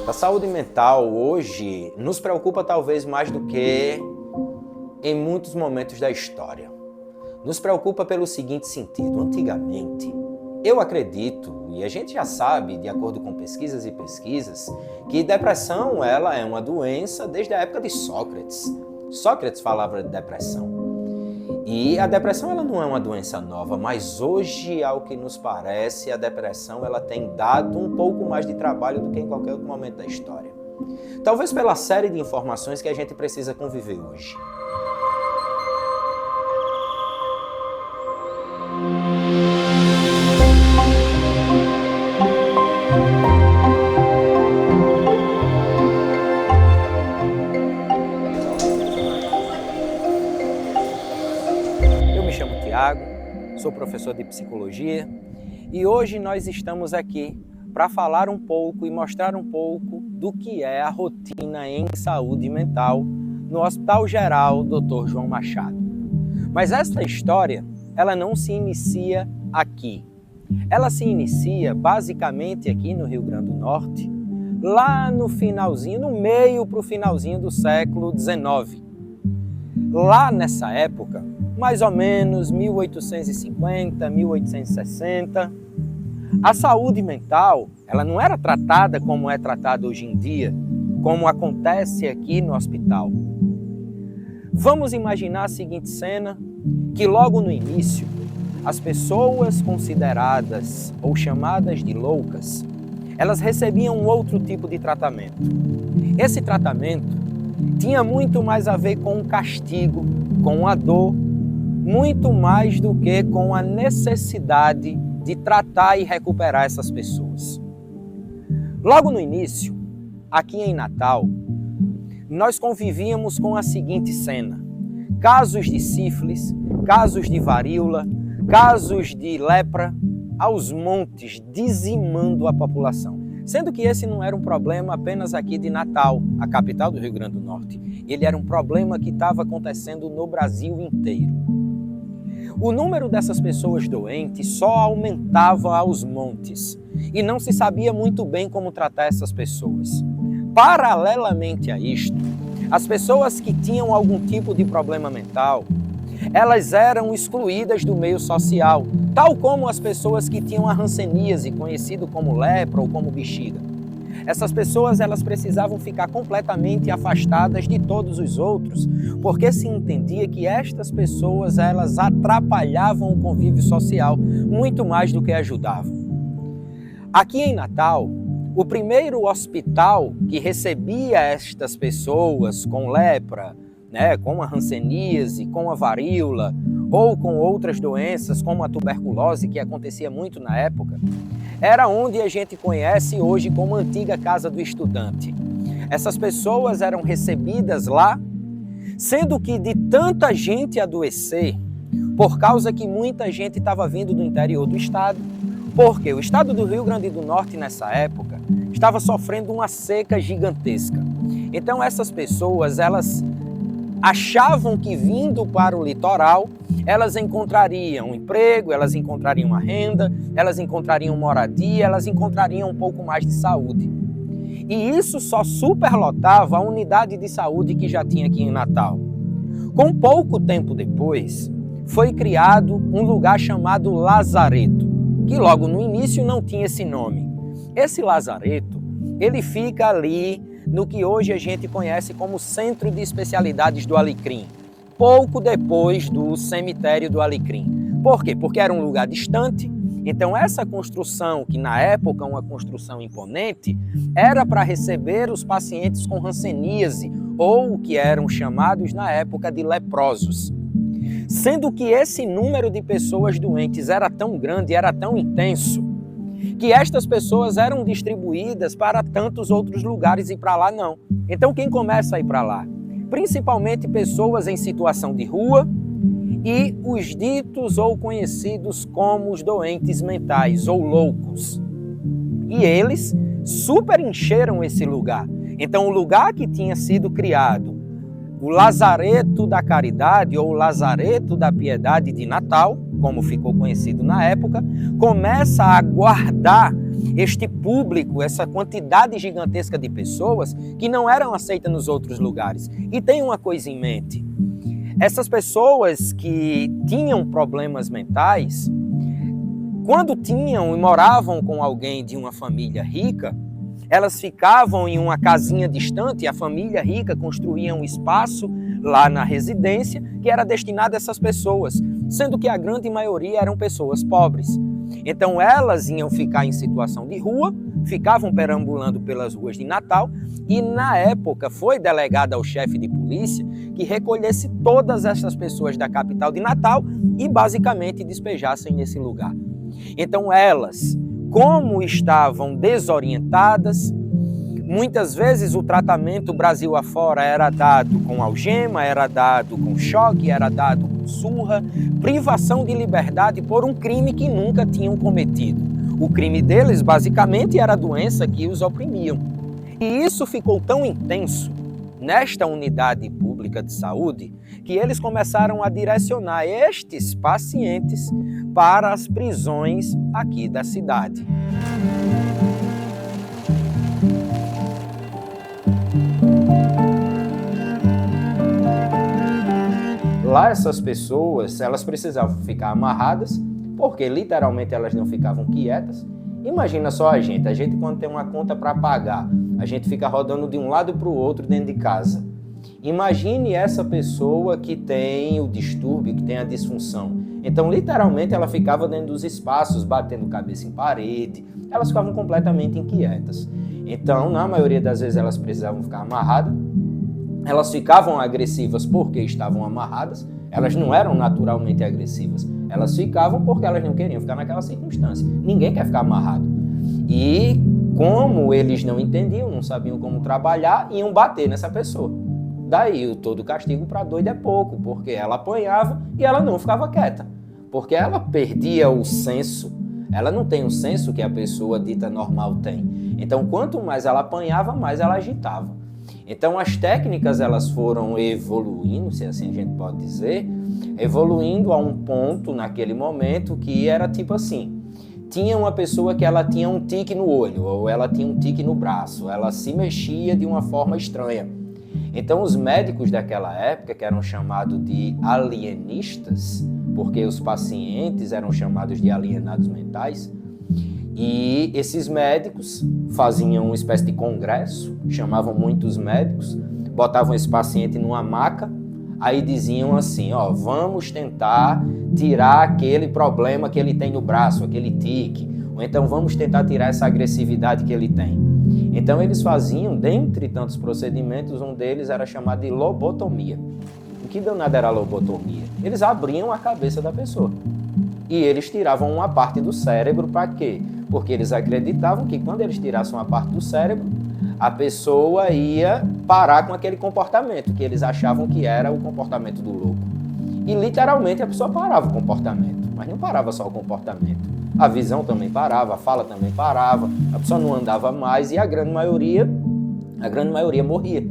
A saúde mental hoje nos preocupa talvez mais do que em muitos momentos da história. Nos preocupa pelo seguinte sentido: antigamente, eu acredito, e a gente já sabe, de acordo com pesquisas e pesquisas, que depressão ela é uma doença desde a época de Sócrates. Sócrates falava de depressão. E a depressão ela não é uma doença nova, mas hoje, ao que nos parece, a depressão ela tem dado um pouco mais de trabalho do que em qualquer outro momento da história. Talvez pela série de informações que a gente precisa conviver hoje. Eu me chamo Tiago, sou professor de psicologia e hoje nós estamos aqui para falar um pouco e mostrar um pouco do que é a rotina em saúde mental no Hospital Geral Dr. João Machado. Mas esta história, ela não se inicia aqui. Ela se inicia basicamente aqui no Rio Grande do Norte, lá no finalzinho, no meio para o finalzinho do século XIX. Lá nessa época, mais ou menos 1850, 1860, a saúde mental, ela não era tratada como é tratada hoje em dia, como acontece aqui no hospital. Vamos imaginar a seguinte cena, que logo no início, as pessoas consideradas ou chamadas de loucas, elas recebiam um outro tipo de tratamento. Esse tratamento tinha muito mais a ver com o castigo, com a dor, muito mais do que com a necessidade de tratar e recuperar essas pessoas. Logo no início, aqui em Natal, nós convivíamos com a seguinte cena: casos de sífilis, casos de varíola, casos de lepra, aos montes, dizimando a população. Sendo que esse não era um problema apenas aqui de Natal, a capital do Rio Grande do Norte. Ele era um problema que estava acontecendo no Brasil inteiro. O número dessas pessoas doentes só aumentava aos montes e não se sabia muito bem como tratar essas pessoas. Paralelamente a isto, as pessoas que tinham algum tipo de problema mental, elas eram excluídas do meio social, tal como as pessoas que tinham a hanseníase, conhecido como lepra ou como bexiga. Essas pessoas elas precisavam ficar completamente afastadas de todos os outros, porque se entendia que estas pessoas elas atrapalhavam o convívio social muito mais do que ajudavam. Aqui em Natal, o primeiro hospital que recebia estas pessoas com lepra, com a hanseníase, com a varíola ou com outras doenças como a tuberculose, que acontecia muito na época, era onde a gente conhece hoje como a antiga Casa do Estudante. Essas pessoas eram recebidas lá, sendo que de tanta gente adoecer, por causa que muita gente estava vindo do interior do estado, porque o estado do Rio Grande do Norte nessa época estava sofrendo uma seca gigantesca. Então essas pessoas, elas achavam que vindo para o litoral, elas encontrariam emprego, elas encontrariam a renda, elas encontrariam moradia, elas encontrariam um pouco mais de saúde. E isso só superlotava a unidade de saúde que já tinha aqui em Natal. Com pouco tempo depois, foi criado um lugar chamado Lazareto, que logo no início não tinha esse nome. Esse Lazareto, ele fica ali no que hoje a gente conhece como Centro de Especialidades do Alecrim, pouco depois do Cemitério do Alecrim. Por quê? Porque era um lugar distante, então essa construção, que na época uma construção imponente, era para receber os pacientes com hanseníase, ou o que eram chamados na época de leprosos. Sendo que esse número de pessoas doentes era tão grande, era tão intenso, que estas pessoas eram distribuídas para tantos outros lugares e para lá não. Então quem começa a ir para lá? Principalmente pessoas em situação de rua e os ditos ou conhecidos como os doentes mentais ou loucos. E eles super encheram esse lugar. Então o lugar que tinha sido criado o Lazareto da Caridade ou Lazareto da Piedade de Natal, como ficou conhecido na época, começa a guardar este público, essa quantidade gigantesca de pessoas que não eram aceitas nos outros lugares. E tem uma coisa em mente: essas pessoas que tinham problemas mentais, quando tinham e moravam com alguém de uma família rica, elas ficavam em uma casinha distante, e a família rica construía um espaço lá na residência que era destinado a essas pessoas, sendo que a grande maioria eram pessoas pobres. Então elas iam ficar em situação de rua, ficavam perambulando pelas ruas de Natal, e na época foi delegado ao chefe de polícia que recolhesse todas essas pessoas da capital de Natal e basicamente despejassem nesse lugar. Então elas, como estavam desorientadas, muitas vezes o tratamento Brasil afora era dado com algema, era dado com choque, era dado com surra, privação de liberdade por um crime que nunca tinham cometido. O crime deles, basicamente, era a doença que os oprimiam. E isso ficou tão intenso nesta unidade pública de saúde que eles começaram a direcionar estes pacientes para as prisões aqui da cidade. Lá essas pessoas, elas precisavam ficar amarradas, porque literalmente elas não ficavam quietas. Imagina só a gente quando tem uma conta para pagar, a gente fica rodando de um lado para o outro dentro de casa. Imagine essa pessoa que tem o distúrbio, que tem a disfunção. Então, literalmente, ela ficava dentro dos espaços, batendo cabeça em parede, elas ficavam completamente inquietas. Então, na maioria das vezes, elas precisavam ficar amarradas. Elas ficavam agressivas porque estavam amarradas, elas não eram naturalmente agressivas. Elas ficavam porque elas não queriam ficar naquela circunstância. Ninguém quer ficar amarrado. E como eles não entendiam, não sabiam como trabalhar, iam bater nessa pessoa. Daí todo castigo para doido é pouco, porque ela apanhava e ela não ficava quieta. Porque ela perdia o senso. Ela não tem o senso que a pessoa dita normal tem. Então, quanto mais ela apanhava, mais ela agitava. Então, as técnicas elas foram evoluindo, se assim a gente pode dizer, evoluindo a um ponto naquele momento que era tipo assim: tinha uma pessoa que ela tinha um tique no olho, ou ela tinha um tique no braço, ela se mexia de uma forma estranha. Então, os médicos daquela época, que eram chamados de alienistas, porque os pacientes eram chamados de alienados mentais, e esses médicos faziam uma espécie de congresso, chamavam muitos médicos, botavam esse paciente numa maca, aí diziam assim: ó, vamos tentar tirar aquele problema que ele tem no braço, aquele tique, ou então vamos tentar tirar essa agressividade que ele tem. Então eles faziam, dentre tantos procedimentos, um deles era chamado de lobotomia. O que danado era a lobotomia? Eles abriam a cabeça da pessoa e eles tiravam uma parte do cérebro. Para quê? Porque eles acreditavam que quando eles tirassem uma parte do cérebro, a pessoa ia parar com aquele comportamento que eles achavam que era o comportamento do louco. E literalmente a pessoa parava o comportamento, mas não parava só o comportamento. A visão também parava, a fala também parava, a pessoa não andava mais e a grande maioria morria.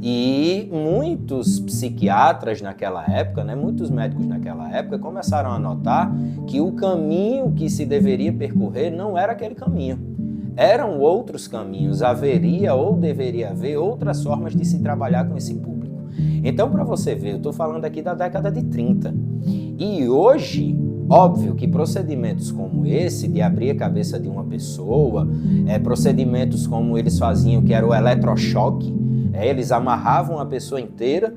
E muitos psiquiatras naquela época, muitos médicos naquela época começaram a notar que o caminho que se deveria percorrer não era aquele caminho. Eram outros caminhos, haveria ou deveria haver outras formas de se trabalhar com esse público. Então, para você ver, eu estou falando aqui da década de 30. E hoje, óbvio que procedimentos como esse, de abrir a cabeça de uma pessoa, procedimentos como eles faziam, que era o eletrochoque, eles amarravam a pessoa inteira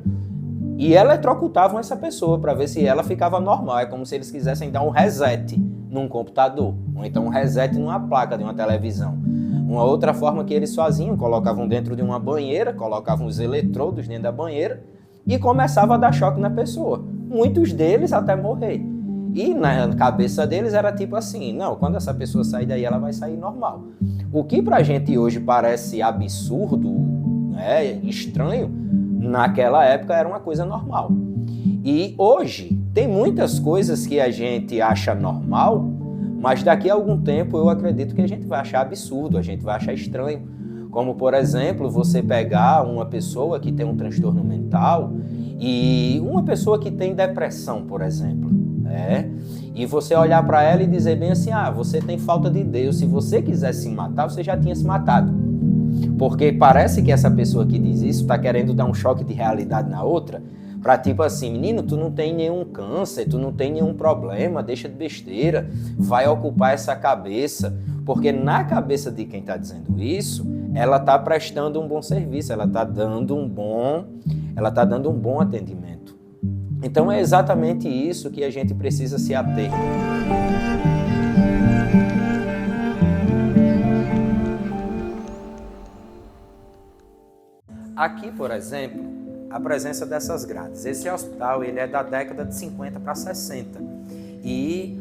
e eletrocutavam essa pessoa para ver se ela ficava normal. É como se eles quisessem dar um reset num computador, ou então um reset numa placa de uma televisão. Uma outra forma que eles faziam, colocavam dentro de uma banheira, colocavam os eletrodos dentro da banheira e começava a dar choque na pessoa. Muitos deles até morrer. E na cabeça deles era tipo assim: não, quando essa pessoa sair daí, ela vai sair normal. O que pra gente hoje parece absurdo, estranho, naquela época era uma coisa normal. E hoje tem muitas coisas que a gente acha normal, mas daqui a algum tempo eu acredito que a gente vai achar absurdo, a gente vai achar estranho. Como, por exemplo, você pegar uma pessoa que tem um transtorno mental e uma pessoa que tem depressão, por exemplo, e você olhar para ela e dizer bem assim, você tem falta de Deus, se você quisesse se matar, você já tinha se matado. Porque parece que essa pessoa que diz isso está querendo dar um choque de realidade na outra, para tipo assim, menino, tu não tem nenhum câncer, tu não tem nenhum problema, deixa de besteira, vai ocupar essa cabeça. Porque na cabeça de quem está dizendo isso, ela está prestando um bom serviço, ela está dando um bom atendimento. Então é exatamente isso que a gente precisa se ater. Aqui, por exemplo, a presença dessas grades. Esse hospital ele é da década de 50 para 60 e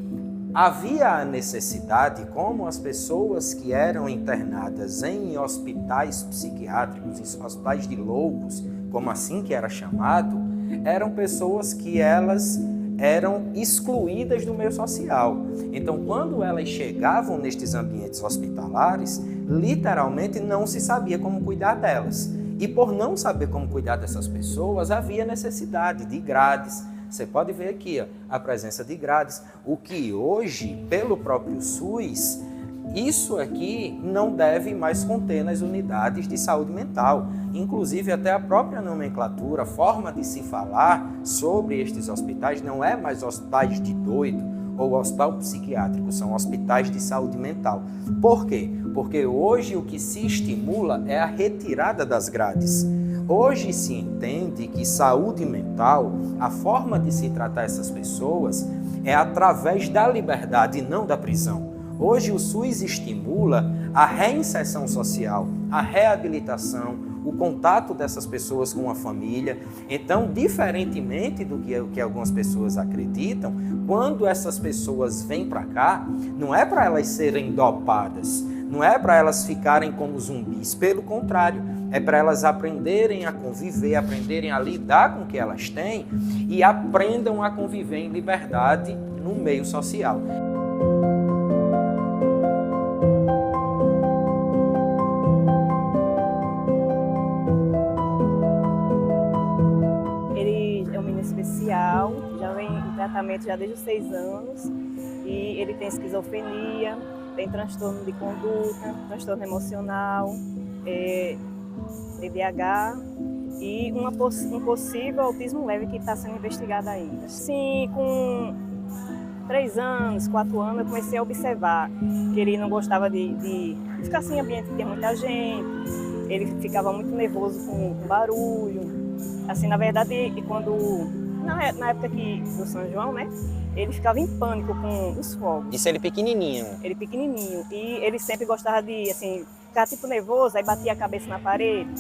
havia a necessidade, como as pessoas que eram internadas em hospitais psiquiátricos, em hospitais de loucos, como assim que era chamado, eram pessoas que elas eram excluídas do meio social. Então, quando elas chegavam nestes ambientes hospitalares, literalmente não se sabia como cuidar delas. E por não saber como cuidar dessas pessoas, havia necessidade de grades. Você pode ver aqui a presença de grades, o que hoje, pelo próprio SUS, isso aqui não deve mais conter nas unidades de saúde mental. Inclusive, até a própria nomenclatura, a forma de se falar sobre estes hospitais não é mais hospitais de doido ou hospital psiquiátrico, são hospitais de saúde mental. Por quê? Porque hoje o que se estimula é a retirada das grades. Hoje se entende que saúde mental, a forma de se tratar essas pessoas é através da liberdade e não da prisão. Hoje o SUS estimula a reinserção social, a reabilitação, o contato dessas pessoas com a família. Então, diferentemente do que algumas pessoas acreditam, quando essas pessoas vêm para cá, não é para elas serem dopadas, não é para elas ficarem como zumbis, pelo contrário, é para elas aprenderem a conviver, aprenderem a lidar com o que elas têm e aprendam a conviver em liberdade no meio social. Ele é um menino especial, já vem em tratamento já desde os 6 anos e ele tem esquizofrenia, tem transtorno de conduta, transtorno emocional, TDAH e um possível autismo leve que está sendo investigado ainda. Sim, com 3 anos, 4 anos, eu comecei a observar que ele não gostava de ficar assim em ambiente que tem muita gente, ele ficava muito nervoso com barulho. Assim, na verdade, na época do São João, né, ele ficava em pânico com os fogos. Isso ele pequenininho? Ele pequenininho. E ele sempre gostava de, assim, ficar tipo nervoso, aí batia a cabeça na parede.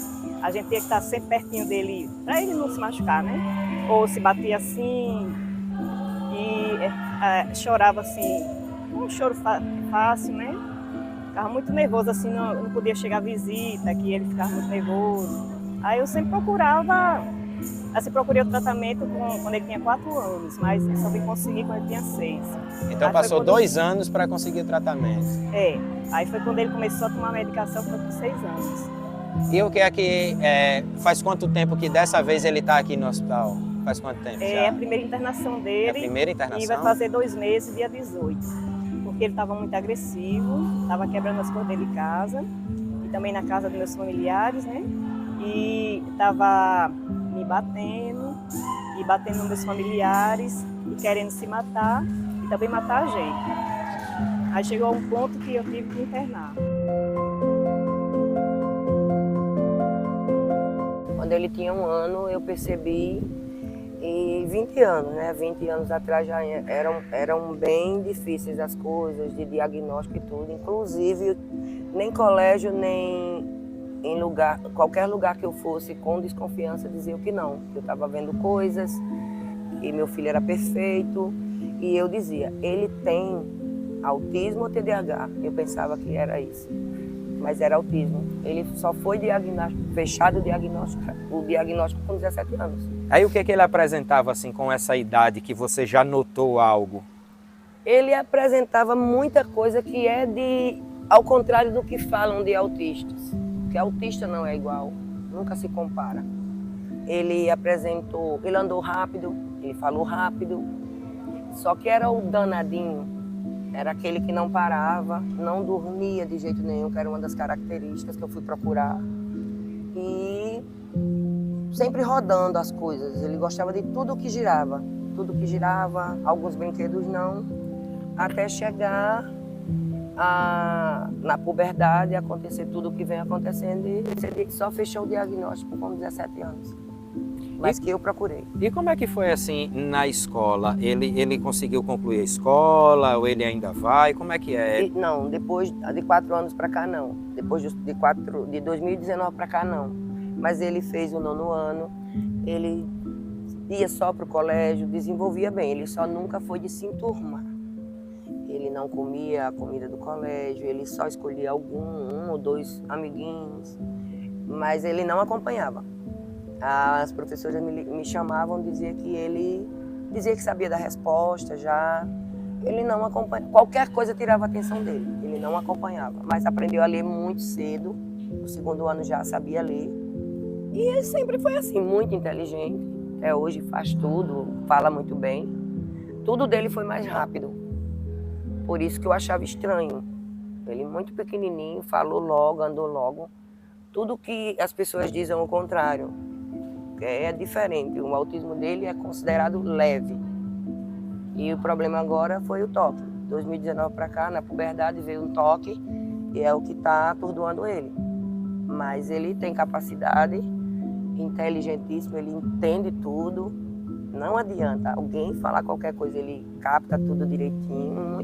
A gente tinha que estar sempre pertinho dele, para ele não se machucar, né? Ou se batia assim e chorava assim, um choro fácil, né? Ficava muito nervoso, assim, não podia chegar a visita, que ele ficava muito nervoso. Aí eu sempre procurei o tratamento quando ele tinha 4 anos, mas só vim conseguir quando ele tinha 6. Então passou 2 anos para conseguir o tratamento. Aí foi quando ele começou a tomar medicação, foi com 6 anos. E o que é que faz quanto tempo que dessa vez ele está aqui no hospital? Faz quanto tempo já? É a primeira internação dele. É a primeira internação? E vai fazer 2 meses, dia 18. Porque ele estava muito agressivo, estava quebrando as coisas dele em casa e também na casa dos meus familiares, né? E estava me batendo e batendo nos meus familiares e querendo se matar e também matar a gente. Aí chegou a um ponto que eu tive que internar. Quando ele tinha 1 ano, eu percebi, e 20 anos, né? 20 anos atrás já eram bem difíceis as coisas, de diagnóstico e tudo. Inclusive, nem colégio, nem em qualquer lugar que eu fosse com desconfiança, diziam que não. Que eu estava vendo coisas, e meu filho era perfeito. E eu dizia, ele tem autismo ou TDAH? Eu pensava que era isso. Mas era autismo. Ele só foi fechado o diagnóstico com 17 anos. Aí o que ele apresentava assim com essa idade que você já notou algo? Ele apresentava muita coisa que é ao contrário do que falam de autistas. porque autista não é igual, nunca se compara. Ele andou rápido, ele falou rápido, só que era o danadinho, era aquele que não parava, não dormia de jeito nenhum, que era uma das características que eu fui procurar. E sempre rodando as coisas, ele gostava de tudo que girava, alguns brinquedos não, até chegar na puberdade, acontecer tudo o que vem acontecendo, e ele só fechou o diagnóstico com 17 anos. Mas que eu procurei. E como é que foi assim na escola? Ele conseguiu concluir a escola ou ele ainda vai? Como é que é? Não, depois de 4 anos para cá não. Depois de 2019 para cá não. Mas ele fez o 9º ano, ele ia só para o colégio, desenvolvia bem. Ele só nunca foi de se enturmar. Ele não comia a comida do colégio, ele só escolhia um ou 2 amiguinhos, mas ele não acompanhava. As professoras me chamavam, dizia que sabia da resposta já. Ele não acompanhava, qualquer coisa tirava a atenção dele, ele não acompanhava. Mas aprendeu a ler muito cedo, no 2º ano já sabia ler. E ele sempre foi assim, muito inteligente, até hoje faz tudo, fala muito bem. Tudo dele foi mais rápido, por isso que eu achava estranho. Ele muito pequenininho, falou logo, andou logo. Tudo que as pessoas dizem ao contrário. É diferente, o autismo dele é considerado leve. E o problema agora foi o toque. 2019 para cá, na puberdade, veio um toque e é o que está atordoando ele. Mas ele tem capacidade, inteligentíssimo, ele entende tudo. Não adianta alguém falar qualquer coisa, ele capta tudo direitinho.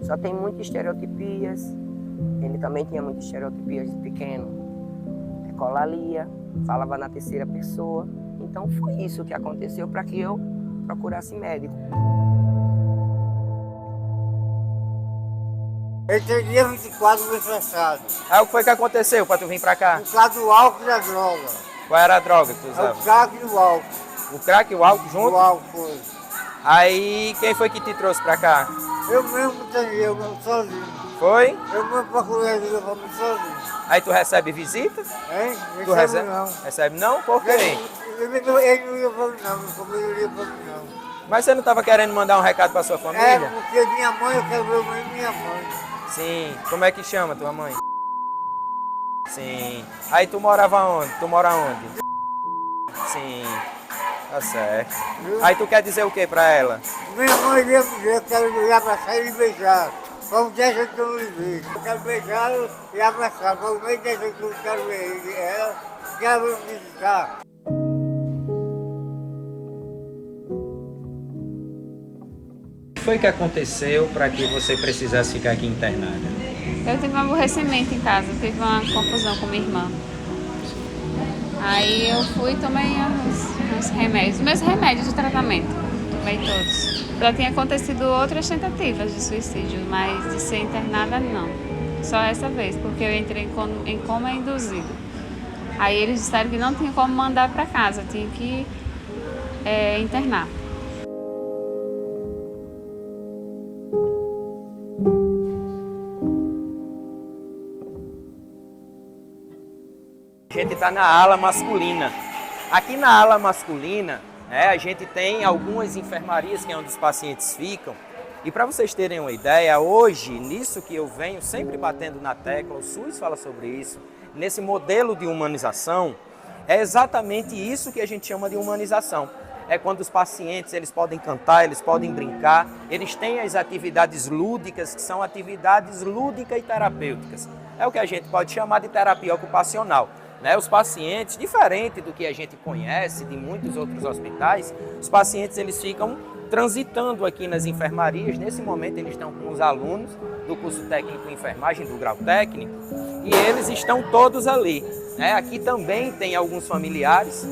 Só tem muitas estereotipias. Ele também tinha muitas estereotipias de pequeno. Ecolalia, falava na 3ª pessoa. Então foi isso que aconteceu para que eu procurasse médico. Ele tem dia 24 foi fechado. Aí o que foi que aconteceu para tu vir para cá? Por causa do álcool e da droga. Qual era a droga que tu É usava? o crack e o álcool. O crack e o álcool junto? O álcool foi. Aí quem foi que te trouxe para cá? Eu mesmo tenho, eu mesmo sozinho. Foi? Eu mesmo procurei ajuda para mim sozinho. Aí tu recebe visita? Hein? Tu recebe? Não. Recebe não? Por quê? Ele não ia para mim não, minha família não ia para mim não. Mas você não estava querendo mandar um recado para sua É, família? porque minha mãe, eu quero ver minha mãe. Sim. Como é que chama tua mãe? Sim. Aí tu morava onde? Tu mora onde? Sim. Tá certo. Aí tu quer dizer o que pra ela? Minha mãe ia me ver, eu quero ir abraçar e beijar. Como 10 anos que eu não lhe vi. Eu quero beijar e abraçar. Como 10 anos que eu não quero ver ela, quero me visitar. O que foi que aconteceu para que você precisasse ficar aqui internada? Eu tive um aborrecimento em casa, tive uma confusão com minha irmã. Aí eu fui e tomei uns remédios, os meus remédios de tratamento, tomei todos. Já tinha acontecido outras tentativas de suicídio, mas de ser internada não. Só essa vez, porque eu entrei em coma induzido. Aí eles disseram que não tinha como mandar para casa, tinha que internar. A gente está na ala masculina. Aqui na ala masculina, a gente tem algumas enfermarias que é onde os pacientes ficam. E para vocês terem uma ideia, hoje, nisso que eu venho sempre batendo na tecla, o SUS fala sobre isso, nesse modelo de humanização, é exatamente isso que a gente chama de humanização. É quando os pacientes eles podem cantar, eles podem brincar, eles têm as atividades lúdicas, que são atividades lúdicas e terapêuticas. É o que a gente pode chamar de terapia ocupacional. Os pacientes, diferente do que a gente conhece de muitos outros hospitais, os pacientes eles ficam transitando aqui nas enfermarias. Nesse momento eles estão com os alunos do curso técnico de enfermagem, do grau técnico, e eles estão todos ali. Aqui também tem alguns familiares,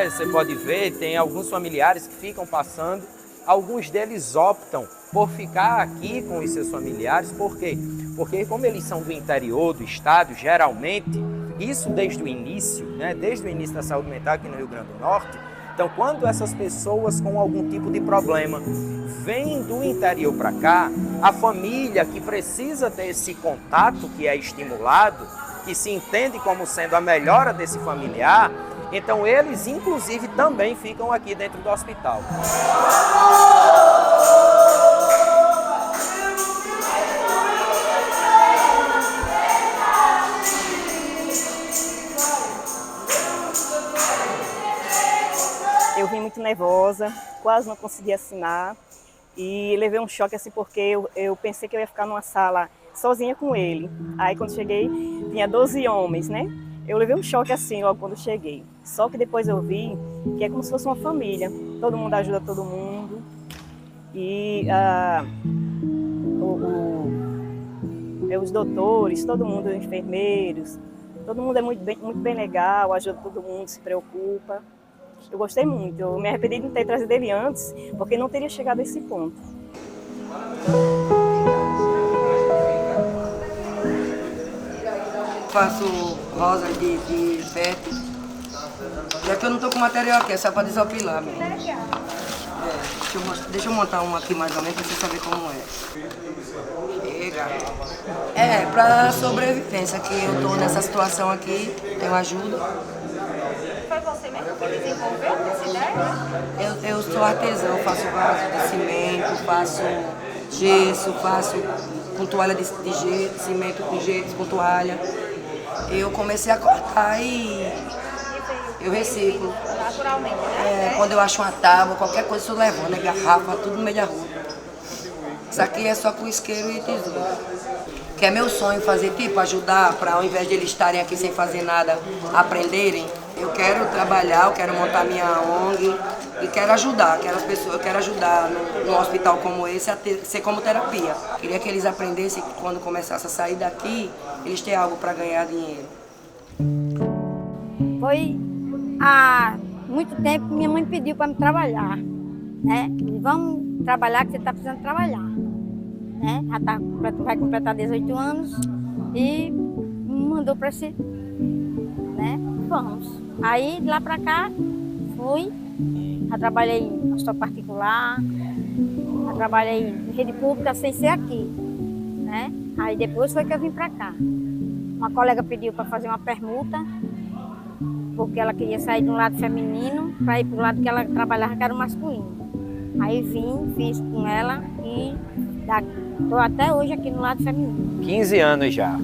você pode ver, tem alguns familiares que ficam passando. Alguns deles optam por ficar aqui com os seus familiares. Por quê? Porque como eles são do interior do estado, geralmente, isso desde o início, desde o início da saúde mental aqui no Rio Grande do Norte, então quando essas pessoas com algum tipo de problema vêm do interior para cá, a família que precisa ter esse contato que é estimulado, que se entende como sendo a melhora desse familiar, então eles inclusive também ficam aqui dentro do hospital. Eu vim muito nervosa, quase não consegui assinar e levei um choque assim porque eu pensei que eu ia ficar numa sala sozinha com ele. Aí quando cheguei tinha 12 homens, né? Eu levei um choque assim logo quando cheguei. Só que depois eu vi que é como se fosse uma família. Todo mundo ajuda todo mundo. E os doutores, todo mundo, os enfermeiros, todo mundo é muito bem legal, ajuda todo mundo, se preocupa. Eu gostei muito, eu me arrependi de não ter trazido ele antes, porque não teria chegado a esse ponto. Faço rosa de PET, já que eu não estou com material aqui, é só para desopilar mesmo. Deixa eu montar uma aqui mais ou menos, para você saber como é. Chega. É, para sobrevivência, que eu estou nessa situação aqui, tenho ajuda. Foi você mesmo que desenvolveu essa ideia? Eu sou artesã, eu faço vaso de cimento, faço gesso, faço com toalha de gesso, cimento com gesso, com toalha. Eu comecei a cortar e eu reciclo. Naturalmente, né? Quando eu acho uma tábua, qualquer coisa eu levo, né? Garrafa, tudo no meio da rua. Isso aqui é só com isqueiro e tesoura. Que é meu sonho fazer, tipo, ajudar para ao invés de eles estarem aqui sem fazer nada, aprenderem. Eu quero trabalhar, eu quero montar minha ONG e quero ajudar aquelas pessoas, eu quero ajudar num hospital como esse a ser como terapia. Queria que eles aprendessem que quando começasse a sair daqui, eles têm algo para ganhar dinheiro. Foi há muito tempo que minha mãe pediu para me trabalhar, né? Vamos trabalhar que você está precisando trabalhar, né? Vai completar 18 anos e me mandou para esse, né? Vamos. Aí, de lá para cá, fui, já trabalhei em hospital particular, já trabalhei em rede pública sem ser aqui, né? Aí depois foi que eu vim para cá. Uma colega pediu para fazer uma permuta, porque ela queria sair do lado feminino para ir para o lado que ela trabalhava, que era o masculino. Aí vim, fiz com ela e estou até hoje aqui no lado feminino. 15 anos já.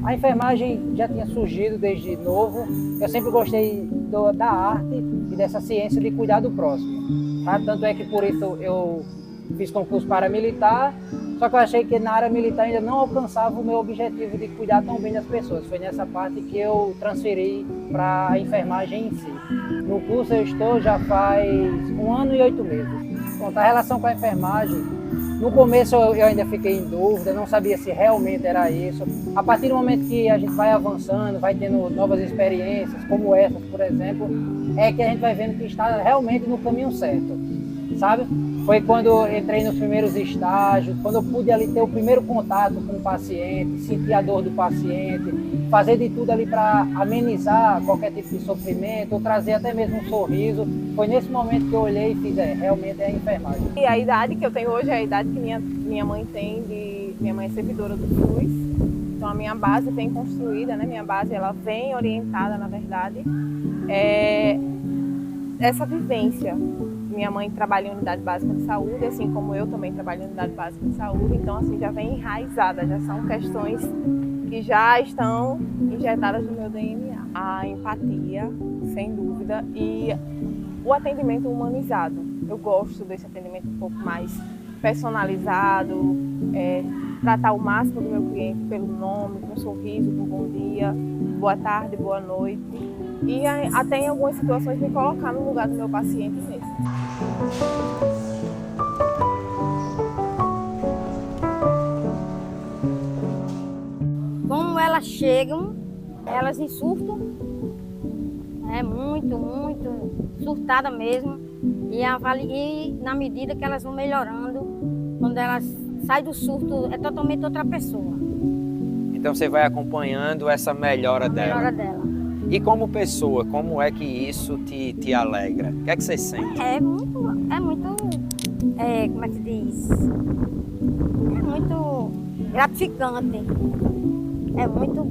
A enfermagem já tinha surgido desde novo. Eu sempre gostei da arte e dessa ciência de cuidar do próximo. Tá? Tanto é que por isso eu fiz concurso paramilitar, só que eu achei que na área militar ainda não alcançava o meu objetivo de cuidar tão bem das pessoas. Foi nessa parte que eu transferi para a enfermagem em si. No curso eu estou já faz 1 ano e 8 meses. Bom, a relação com a enfermagem, no começo eu ainda fiquei em dúvida, não sabia se realmente era isso. A partir do momento que a gente vai avançando, vai tendo novas experiências, como essas, por exemplo, é que a gente vai vendo que está realmente no caminho certo, sabe? Foi quando eu entrei nos primeiros estágios, quando eu pude ali ter o primeiro contato com o paciente, sentir a dor do paciente, fazer de tudo ali para amenizar qualquer tipo de sofrimento, ou trazer até mesmo um sorriso. Foi nesse momento que eu olhei e fiz, realmente é a enfermagem. E a idade que eu tenho hoje é a idade que minha mãe tem, minha mãe é servidora do SUS. Então a minha base vem construída, né? Minha base ela vem orientada, na verdade, essa vivência. Minha mãe trabalha em unidade básica de saúde, assim como eu também trabalho em unidade básica de saúde, então assim já vem enraizada, já são questões que já estão injetadas no meu DNA. A empatia, sem dúvida, e o atendimento humanizado. Eu gosto desse atendimento um pouco mais personalizado, tratar o máximo do meu cliente pelo nome, com um sorriso, com bom dia, boa tarde, boa noite. E até em algumas situações me colocar no lugar do meu paciente mesmo. Como elas chegam, elas em surto, muito surtada mesmo. E na medida que elas vão melhorando, quando elas saem do surto, é totalmente outra pessoa. Então você vai acompanhando essa melhora dela. E como pessoa, como é que isso te alegra? O que é que você sente? É muito, como é que diz? É muito gratificante. É muito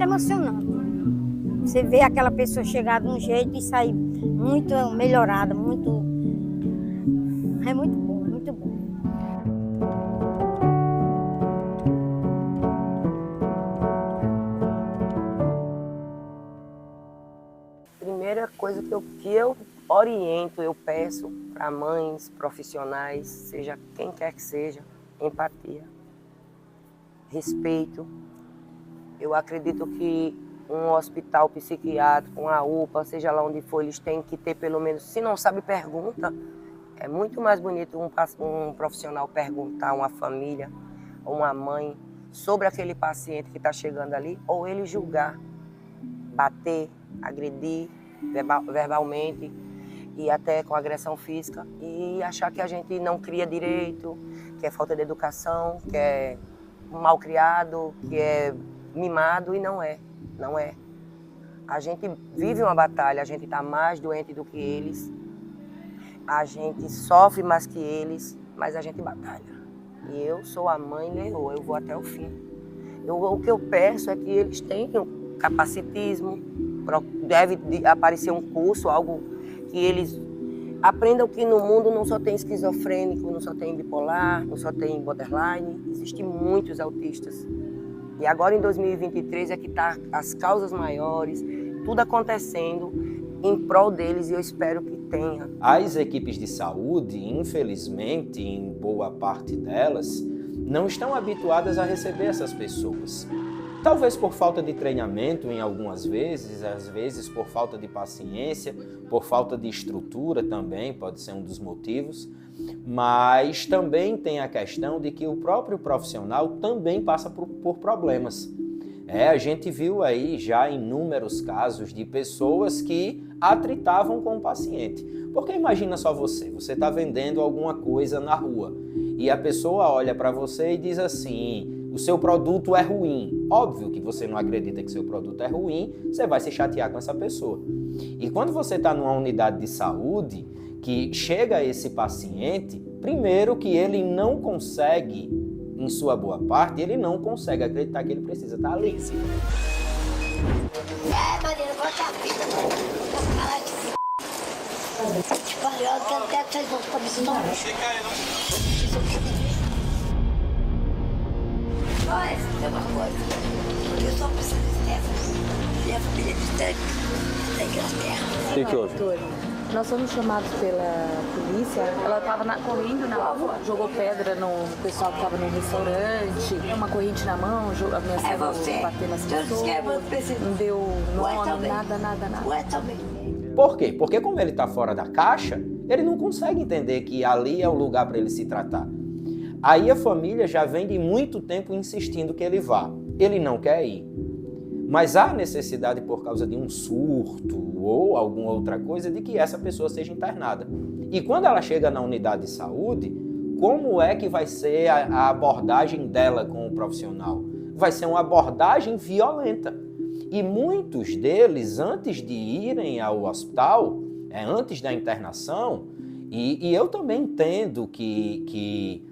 emocionante. Você vê aquela pessoa chegar de um jeito e sair muito melhorada, é muito bom, muito bom. Primeira coisa que eu oriento, eu peço para mães, profissionais, seja quem quer que seja, empatia, respeito. Eu acredito que um hospital psiquiátrico, uma UPA, seja lá onde for, eles têm que ter pelo menos, se não sabe, pergunta. É muito mais bonito um profissional perguntar a uma família ou uma mãe sobre aquele paciente que está chegando ali, ou ele julgar, bater, agredir verbalmente e até com agressão física e achar que a gente não cria direito, que é falta de educação, que é mal criado, que é mimado, e não é. A gente vive uma batalha, a gente está mais doente do que eles, a gente sofre mais que eles, mas a gente batalha. E eu sou a mãe leoa, eu vou até o fim. O que eu peço é que eles tenham capacitismo, deve aparecer um curso, algo que eles aprendam que no mundo não só tem esquizofrênico, não só tem bipolar, não só tem borderline, existem muitos autistas. E agora em 2023 é que está as causas maiores, tudo acontecendo em prol deles, e eu espero que tenha. As equipes de saúde, infelizmente, em boa parte delas, não estão habituadas a receber essas pessoas. Talvez por falta de treinamento em algumas vezes, às vezes por falta de paciência, por falta de estrutura também, pode ser um dos motivos, mas também tem a questão de que o próprio profissional também passa por problemas. A gente viu aí já inúmeros casos de pessoas que atritavam com o paciente. Porque imagina só você está vendendo alguma coisa na rua e a pessoa olha para você e diz assim: o seu produto é ruim. Óbvio que você não acredita que seu produto é ruim, você vai se chatear com essa pessoa. E quando você está numa unidade de saúde que chega esse paciente, primeiro que ele não consegue, em sua boa parte, ele não consegue acreditar que ele precisa estar ali. Mas, tem uma coisa, eu só preciso de Stephanie, minha família distante da Inglaterra. O que houve? Nós fomos chamados pela polícia, ela estava correndo na rua, jogou pedra no pessoal que estava no restaurante, uma corrente na mão, ameaçou bater nas pessoas, não deu nome, nada. Ué, também. Por quê? Porque como ele está fora da caixa, ele não consegue entender que ali é o lugar para ele se tratar. Aí a família já vem de muito tempo insistindo que ele vá. Ele não quer ir. Mas há necessidade, por causa de um surto ou alguma outra coisa, de que essa pessoa seja internada. E quando ela chega na unidade de saúde, como é que vai ser a abordagem dela com o profissional? Vai ser uma abordagem violenta. E muitos deles, antes de irem ao hospital, antes da internação, e eu também entendo que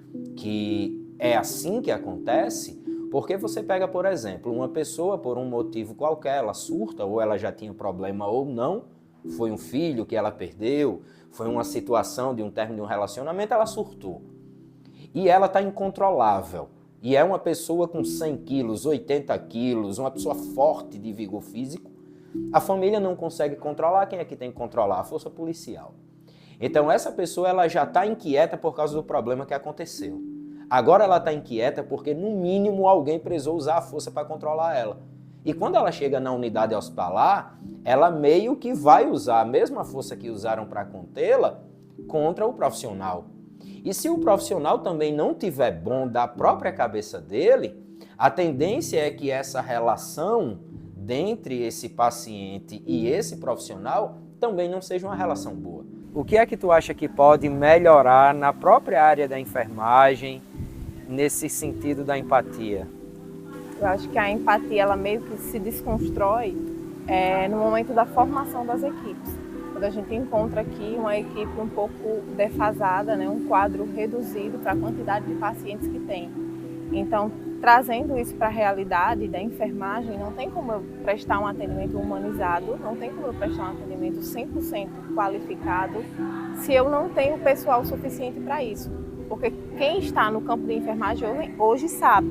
é assim que acontece, porque você pega, por exemplo, uma pessoa por um motivo qualquer, ela surta, ou ela já tinha problema ou não, foi um filho que ela perdeu, foi uma situação de um término de um relacionamento, ela surtou. E ela está incontrolável. E é uma pessoa com 100 quilos, 80 quilos, uma pessoa forte de vigor físico. A família não consegue controlar, quem é que tem que controlar? A força policial. Então essa pessoa ela já está inquieta por causa do problema que aconteceu. Agora ela está inquieta porque no mínimo alguém precisou usar a força para controlar ela. E quando ela chega na unidade hospitalar, ela meio que vai usar a mesma força que usaram para contê-la contra o profissional. E se o profissional também não tiver bom da própria cabeça dele, a tendência é que essa relação dentre esse paciente e esse profissional também não seja uma relação boa. O que é que tu acha que pode melhorar na própria área da enfermagem, nesse sentido da empatia? Eu acho que a empatia ela meio que se desconstrói no momento da formação das equipes. Quando a gente encontra aqui uma equipe um pouco defasada, né, um quadro reduzido para a quantidade de pacientes que tem. Então, trazendo isso para a realidade da enfermagem, não tem como eu prestar um atendimento humanizado, não tem como eu prestar um atendimento 100% qualificado se eu não tenho pessoal suficiente para isso. Porque quem está no campo de enfermagem hoje sabe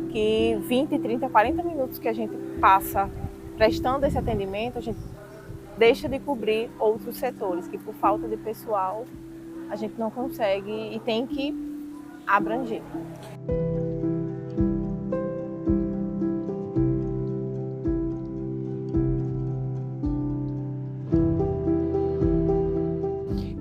que 20, 30, 40 minutos que a gente passa prestando esse atendimento, a gente deixa de cobrir outros setores, que por falta de pessoal a gente não consegue e tem que abranger.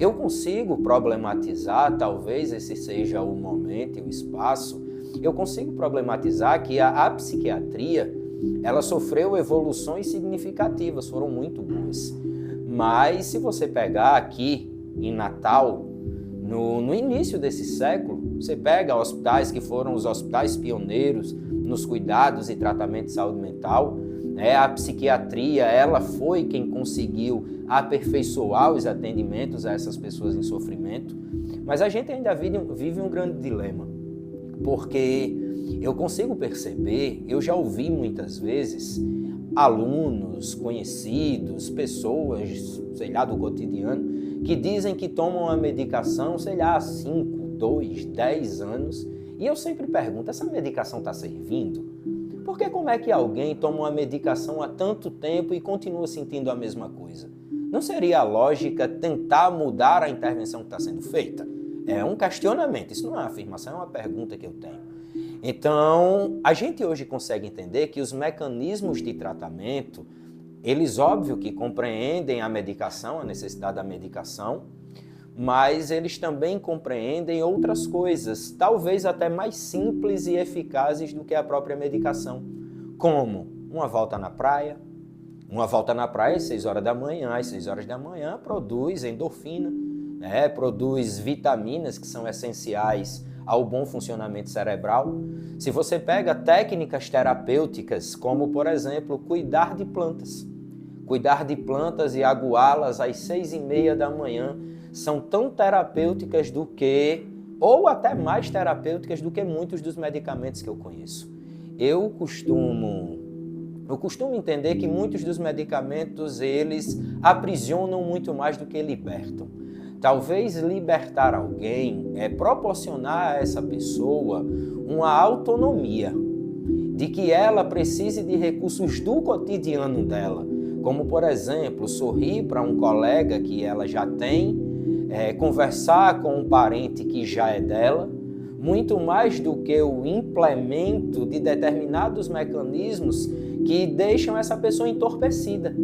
Eu consigo problematizar, talvez esse seja o momento e o espaço, eu consigo problematizar que a psiquiatria, ela sofreu evoluções significativas, foram muito boas. Mas se você pegar aqui em Natal, no início desse século, você pega hospitais que foram os hospitais pioneiros nos cuidados e tratamento de saúde mental, a psiquiatria, ela foi quem conseguiu aperfeiçoar os atendimentos a essas pessoas em sofrimento, mas a gente ainda vive um grande dilema, porque eu consigo perceber, eu já ouvi muitas vezes alunos, conhecidos, pessoas, sei lá, do cotidiano, que dizem que tomam a medicação, sei lá, há 5, 2, 10 anos, e eu sempre pergunto, essa medicação está servindo? Porque como é que alguém toma uma medicação há tanto tempo e continua sentindo a mesma coisa? Não seria a lógica tentar mudar a intervenção que está sendo feita? É um questionamento, isso não é uma afirmação, é uma pergunta que eu tenho. Então, a gente hoje consegue entender que os mecanismos de tratamento, eles óbvio que compreendem a medicação, a necessidade da medicação, mas eles também compreendem outras coisas, talvez até mais simples e eficazes do que a própria medicação, como uma volta na praia. Uma volta na praia às 6 horas da manhã, às 6 horas da manhã produz endorfina, produz vitaminas que são essenciais ao bom funcionamento cerebral. Se você pega técnicas terapêuticas, como por exemplo, cuidar de plantas e aguá-las às 6h30 da manhã, são tão terapêuticas do que, ou até mais terapêuticas do que muitos dos medicamentos que eu conheço. Eu costumo entender que muitos dos medicamentos, eles aprisionam muito mais do que libertam. Talvez libertar alguém é proporcionar a essa pessoa uma autonomia, de que ela precise de recursos do cotidiano dela, como por exemplo, sorrir para um colega que ela já tem, conversar com um parente que já é dela, muito mais do que o implemento de determinados mecanismos que deixam essa pessoa entorpecida.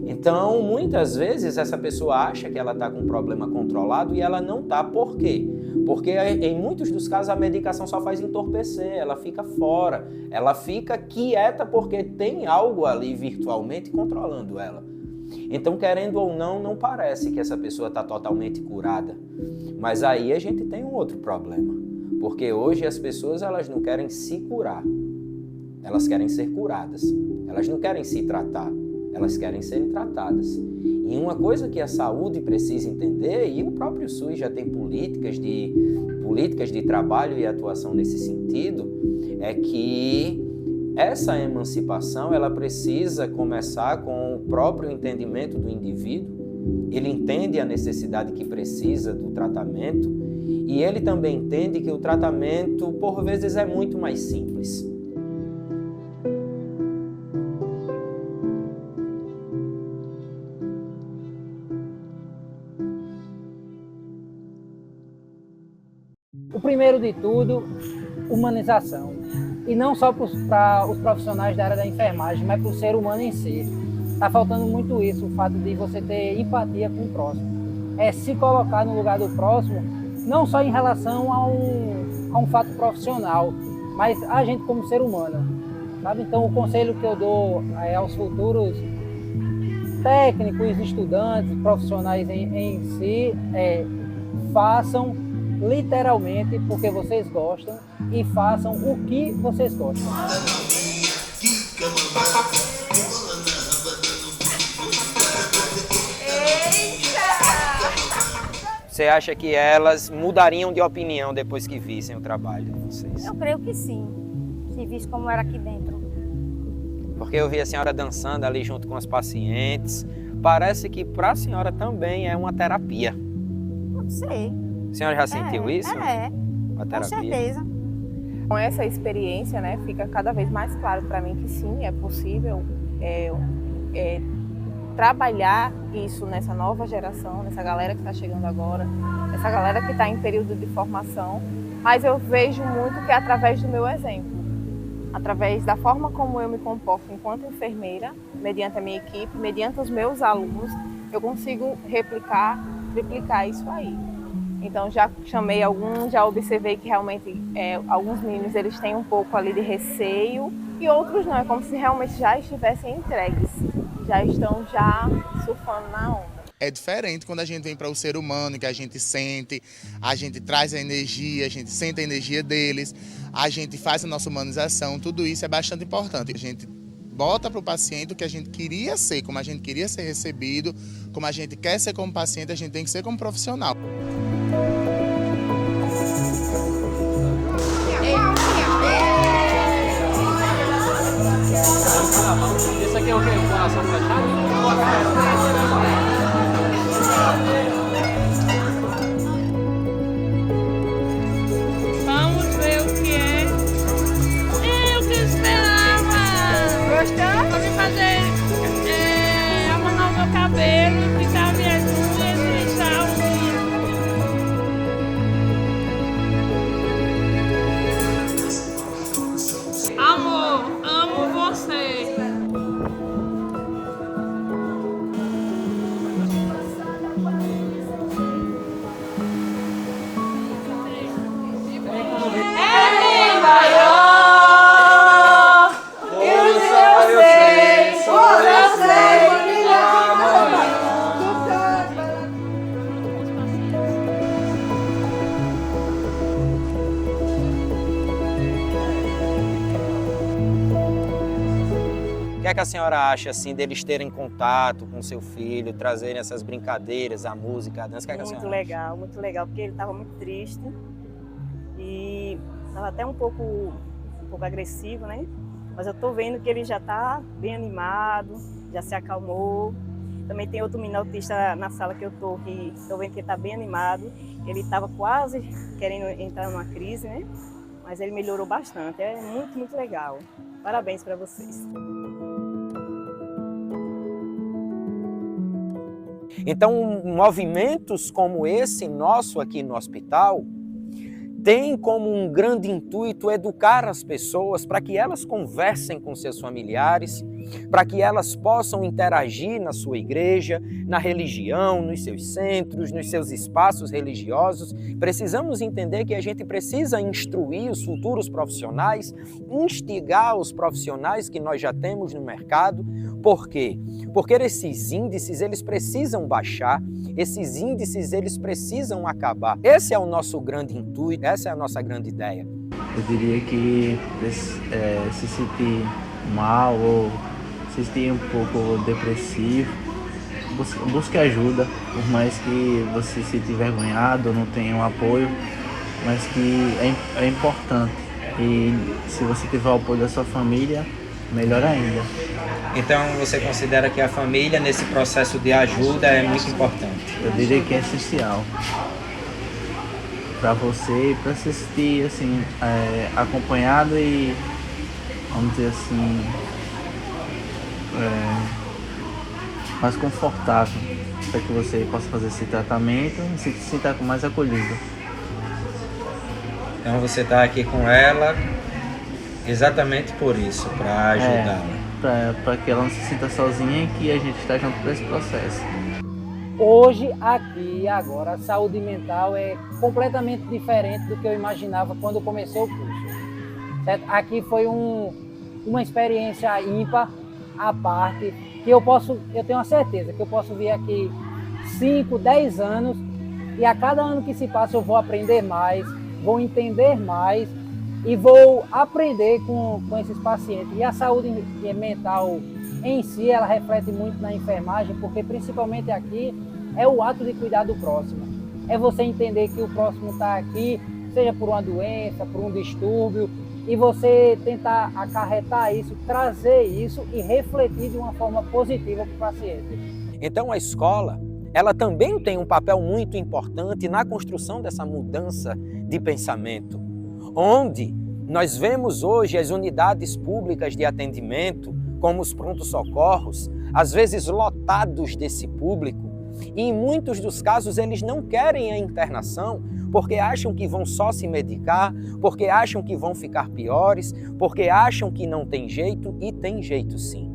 Então, muitas vezes, essa pessoa acha que ela está com um problema controlado e ela não está. Por quê? Porque, em muitos dos casos, a medicação só faz entorpecer, ela fica fora, ela fica quieta porque tem algo ali virtualmente controlando ela. Então, querendo ou não, não parece que essa pessoa está totalmente curada. Mas aí a gente tem um outro problema, porque hoje as pessoas elas não querem se curar, elas querem ser curadas, elas não querem se tratar. Elas querem serem tratadas. E uma coisa que a saúde precisa entender, e o próprio SUS já tem políticas de trabalho e atuação nesse sentido, é que essa emancipação ela precisa começar com o próprio entendimento do indivíduo. Ele entende a necessidade que precisa do tratamento e ele também entende que o tratamento, por vezes, é muito mais simples. O primeiro de tudo, humanização. E não só para os profissionais da área da enfermagem, mas para o ser humano em si. Está faltando muito isso, o fato de você ter empatia com o próximo. É se colocar no lugar do próximo, não só em relação a um fato profissional, mas a gente como ser humano. Sabe? Então o conselho que eu dou aos futuros técnicos, estudantes, profissionais em si, façam literalmente porque vocês gostam e façam o que vocês gostam. Você acha que elas mudariam de opinião depois que vissem o trabalho de vocês? Eu creio que sim. e visse como era aqui dentro. Porque eu vi a senhora dançando ali junto com os pacientes. Parece que para a senhora também é uma terapia. Não sei. A senhora já sentiu isso? Uma terapia? Com certeza. Com essa experiência, né, fica cada vez mais claro para mim que sim, é possível trabalhar isso nessa nova geração, nessa galera que está chegando agora, essa galera que está em período de formação, mas eu vejo muito que é através do meu exemplo, através da forma como eu me comporto enquanto enfermeira, mediante a minha equipe, mediante os meus alunos, eu consigo triplicar isso aí. Então já chamei alguns, já observei que realmente alguns meninos eles têm um pouco ali de receio e outros não, é como se realmente já estivessem entregues, já estão surfando na onda. É diferente quando a gente vem para o ser humano, que a gente sente, a gente traz a energia, a gente sente a energia deles, a gente faz a nossa humanização, tudo isso é bastante importante. A gente bota para o paciente o que a gente queria ser, como a gente queria ser recebido, como a gente quer ser como paciente, a gente tem que ser como profissional. Esse aqui é o quê? Coração fechado? Vamos ver o que é. É o que eu esperava. Gostou? Vou me fazer amarrar o meu cabelo, pintar minhas unhas e lixar a unha. Amor, amo você. O que a senhora acha assim deles terem contato com seu filho, trazerem essas brincadeiras, a música, a dança? Que a senhora acha? Muito legal, porque ele estava muito triste e estava até um pouco agressivo, né? Mas eu estou vendo que ele já está bem animado, já se acalmou. Também tem outro menino autista na sala que eu estou, que estou vendo que ele está bem animado. Ele estava quase querendo entrar numa crise, né? Mas ele melhorou bastante, é muito, muito legal. Parabéns para vocês. Então, movimentos como esse nosso aqui no hospital tem como um grande intuito educar as pessoas para que elas conversem com seus familiares, para que elas possam interagir na sua igreja, na religião, nos seus centros, nos seus espaços religiosos. Precisamos entender que a gente precisa instruir os futuros profissionais, instigar os profissionais que nós já temos no mercado. Por quê? Porque esses índices eles precisam baixar, esses índices eles precisam acabar. Esse é o nosso grande intuito, essa é a nossa grande ideia. Eu diria que se sentir mal ou se sentir um pouco depressivo, busque ajuda, por mais que você se sinta envergonhado, não tenha um apoio, mas que é importante. E se você tiver o apoio da sua família, melhor ainda. Então você considera que a família nesse processo de ajuda é muito importante? Eu diria que é essencial para você, para se sentir assim, acompanhado e, vamos dizer assim, mais confortável, para que você possa fazer esse tratamento e se sinta mais acolhido. Então você está aqui com ela exatamente por isso, para ajudá-la. Para que ela não se sinta sozinha e que a gente está junto para esse processo. Hoje, aqui e agora, a saúde mental é completamente diferente do que eu imaginava quando comecei o curso. Certo? Aqui foi uma experiência ímpar, à parte, que eu tenho a certeza que eu posso vir aqui 5, 10 anos e a cada ano que se passa eu vou aprender mais, vou entender mais e vou aprender com esses pacientes. E a saúde mental em si, ela reflete muito na enfermagem, porque principalmente aqui é o ato de cuidar do próximo. É você entender que o próximo está aqui, seja por uma doença, por um distúrbio, e você tentar acarretar isso, trazer isso e refletir de uma forma positiva para o paciente. Então a escola, ela também tem um papel muito importante na construção dessa mudança de pensamento, onde nós vemos hoje as unidades públicas de atendimento, como os prontos-socorros, às vezes lotados desse público, e em muitos dos casos eles não querem a internação porque acham que vão só se medicar, porque acham que vão ficar piores, porque acham que não tem jeito, e tem jeito sim.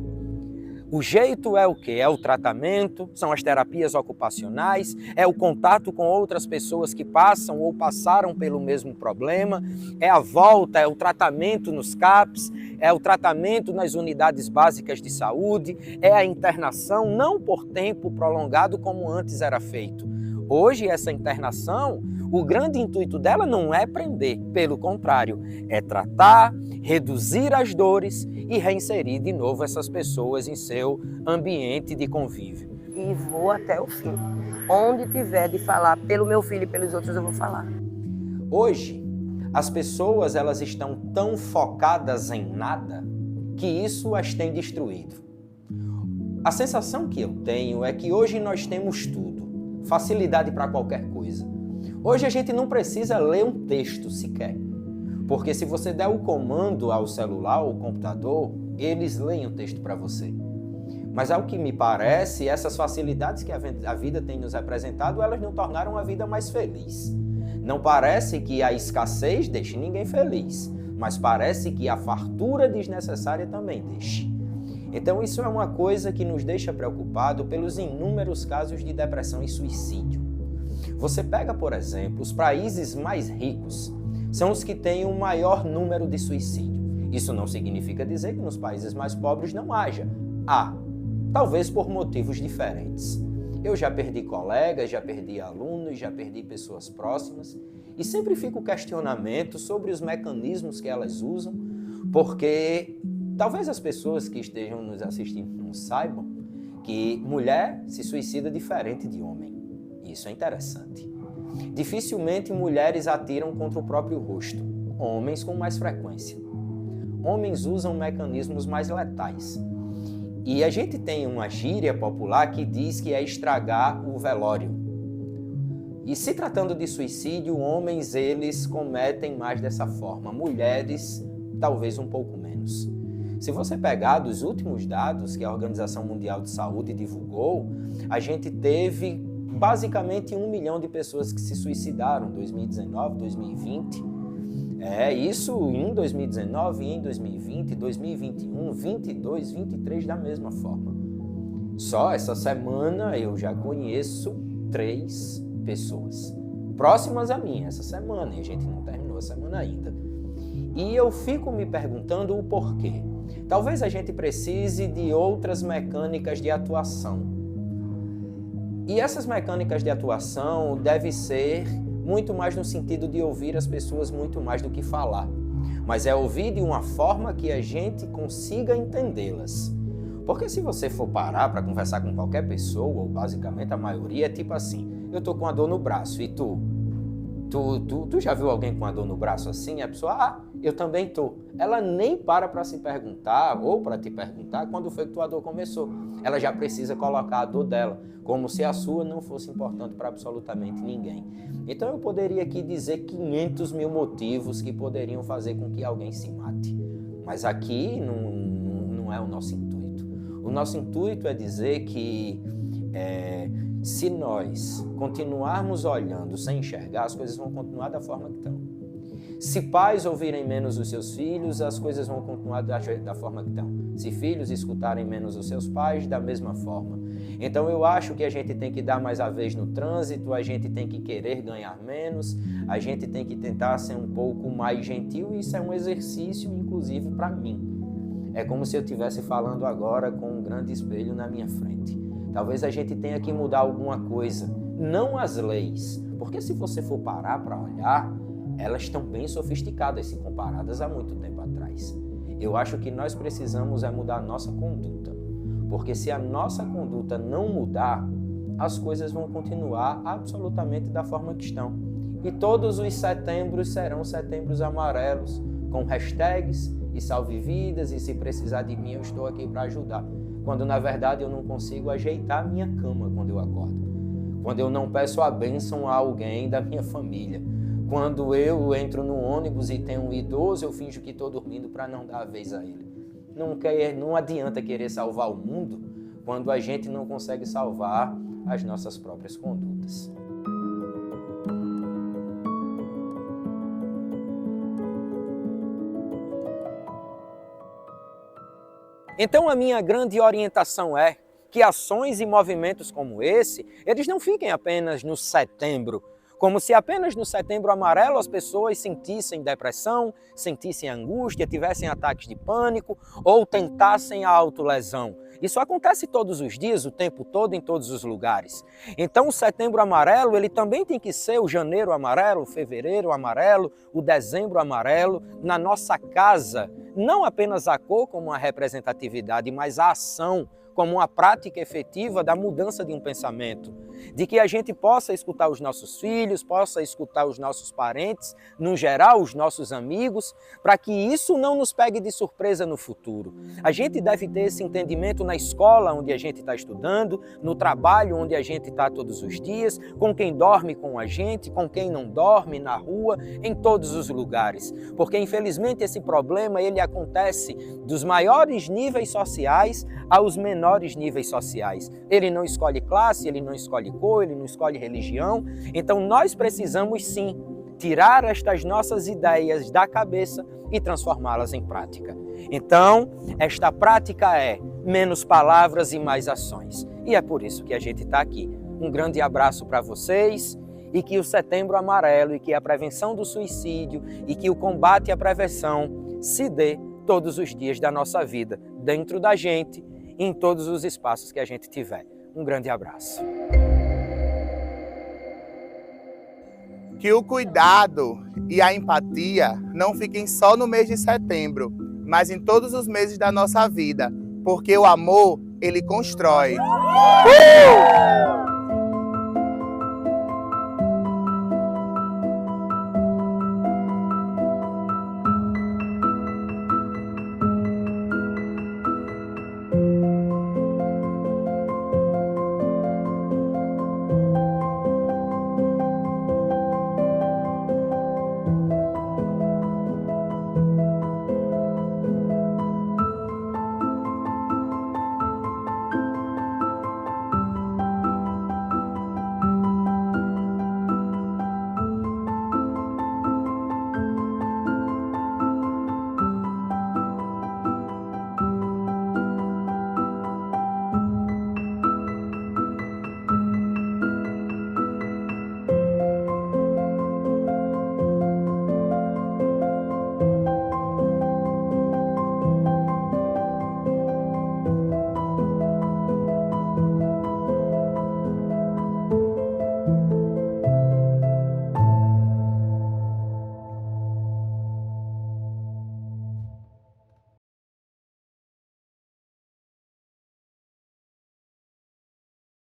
O jeito é o quê? É o tratamento, são as terapias ocupacionais, é o contato com outras pessoas que passam ou passaram pelo mesmo problema, é a volta, é o tratamento nos CAPs, é o tratamento nas unidades básicas de saúde, é a internação, não por tempo prolongado como antes era feito. Hoje essa internação, o grande intuito dela não é prender, pelo contrário, é tratar, reduzir as dores e reinserir de novo essas pessoas em seu ambiente de convívio. E vou até o fim. Onde tiver de falar pelo meu filho e pelos outros, eu vou falar. Hoje, as pessoas elas estão tão focadas em nada que isso as tem destruído. A sensação que eu tenho é que hoje nós temos tudo, facilidade para qualquer coisa. Hoje a gente não precisa ler um texto sequer. Porque se você der o comando ao celular ou ao computador, eles leem o texto para você. Mas ao que me parece, essas facilidades que a vida tem nos apresentado, elas não tornaram a vida mais feliz. Não parece que a escassez deixe ninguém feliz, mas parece que a fartura desnecessária também deixe. Então isso é uma coisa que nos deixa preocupado pelos inúmeros casos de depressão e suicídio. Você pega, por exemplo, os países mais ricos, são os que têm o maior número de suicídio. Isso não significa dizer que nos países mais pobres não haja. Há, talvez por motivos diferentes. Eu já perdi colegas, já perdi alunos, já perdi pessoas próximas e sempre fica o questionamento sobre os mecanismos que elas usam, porque talvez as pessoas que estejam nos assistindo não saibam que mulher se suicida diferente de homem. Isso é interessante. Dificilmente mulheres atiram contra o próprio rosto, homens com mais frequência. Homens usam mecanismos mais letais. E a gente tem uma gíria popular que diz que é estragar o velório. E se tratando de suicídio, homens eles cometem mais dessa forma, mulheres talvez um pouco menos. Se você pegar dos últimos dados que a Organização Mundial de Saúde divulgou, a gente teve basicamente 1 milhão de pessoas que se suicidaram em 2019, 2020. Isso em 2019, em 2020, 2021, 22, 23 da mesma forma. Só essa semana eu já conheço 3 pessoas próximas a mim essa semana, e a gente não terminou a semana ainda. E eu fico me perguntando o porquê. Talvez a gente precise de outras mecânicas de atuação. E essas mecânicas de atuação devem ser muito mais no sentido de ouvir as pessoas muito mais do que falar. Mas é ouvir de uma forma que a gente consiga entendê-las. Porque se você for parar para conversar com qualquer pessoa, ou basicamente a maioria, é tipo assim, eu tô com a dor no braço, e tu já viu alguém com a dor no braço assim? A pessoa, eu também tô. Ela nem para se perguntar, ou para te perguntar, quando foi que tua dor começou. Ela já precisa colocar a dor dela, como se a sua não fosse importante para absolutamente ninguém. Então eu poderia aqui dizer 500 mil motivos que poderiam fazer com que alguém se mate. Mas aqui não é o nosso intuito. O nosso intuito é dizer que se nós continuarmos olhando sem enxergar, as coisas vão continuar da forma que estão. Se pais ouvirem menos os seus filhos, as coisas vão continuar da forma que estão. Se filhos escutarem menos os seus pais, da mesma forma. Então eu acho que a gente tem que dar mais a vez no trânsito, a gente tem que querer ganhar menos, a gente tem que tentar ser um pouco mais gentil, e isso é um exercício, inclusive, para mim. É como se eu estivesse falando agora com um grande espelho na minha frente. Talvez a gente tenha que mudar alguma coisa, não as leis, porque se você for parar para olhar, elas estão bem sofisticadas se comparadas há muito tempo atrás. Eu acho que nós precisamos mudar a nossa conduta, porque se a nossa conduta não mudar, as coisas vão continuar absolutamente da forma que estão. E todos os setembros serão setembros amarelos, com hashtags e salve vidas e se precisar de mim eu estou aqui para ajudar. Quando na verdade eu não consigo ajeitar a minha cama quando eu acordo. Quando eu não peço a bênção a alguém da minha família. Quando eu entro no ônibus e tem um idoso, eu finjo que estou dormindo para não dar a vez a ele. Não adianta querer salvar o mundo quando a gente não consegue salvar as nossas próprias condutas. Então a minha grande orientação é que ações e movimentos como esse, eles não fiquem apenas no setembro, como se apenas no setembro amarelo as pessoas sentissem depressão, sentissem angústia, tivessem ataques de pânico ou tentassem a autolesão. Isso acontece todos os dias, o tempo todo, em todos os lugares. Então o setembro amarelo, ele também tem que ser o janeiro amarelo, o fevereiro amarelo, o dezembro amarelo, na nossa casa. Não apenas a cor como uma representatividade, mas a ação como uma prática efetiva da mudança de um pensamento, de que a gente possa escutar os nossos filhos, possa escutar os nossos parentes, no geral os nossos amigos, para que isso não nos pegue de surpresa no futuro. A gente deve ter esse entendimento na escola onde a gente está estudando, no trabalho onde a gente está todos os dias, com quem dorme com a gente, com quem não dorme, na rua, em todos os lugares. Porque infelizmente esse problema ele acontece dos maiores níveis sociais aos menores níveis sociais. Ele não escolhe classe, ele não escolhe cor, ele não escolhe religião. Então nós precisamos sim tirar estas nossas ideias da cabeça e transformá-las em prática. Então, esta prática é menos palavras e mais ações. E é por isso que a gente está aqui. Um grande abraço para vocês e que o Setembro Amarelo e que a prevenção do suicídio e que o combate à prevenção se dê todos os dias da nossa vida, dentro da gente, em todos os espaços que a gente tiver. Um grande abraço. Que o cuidado e a empatia não fiquem só no mês de setembro, mas em todos os meses da nossa vida, porque o amor, ele constrói.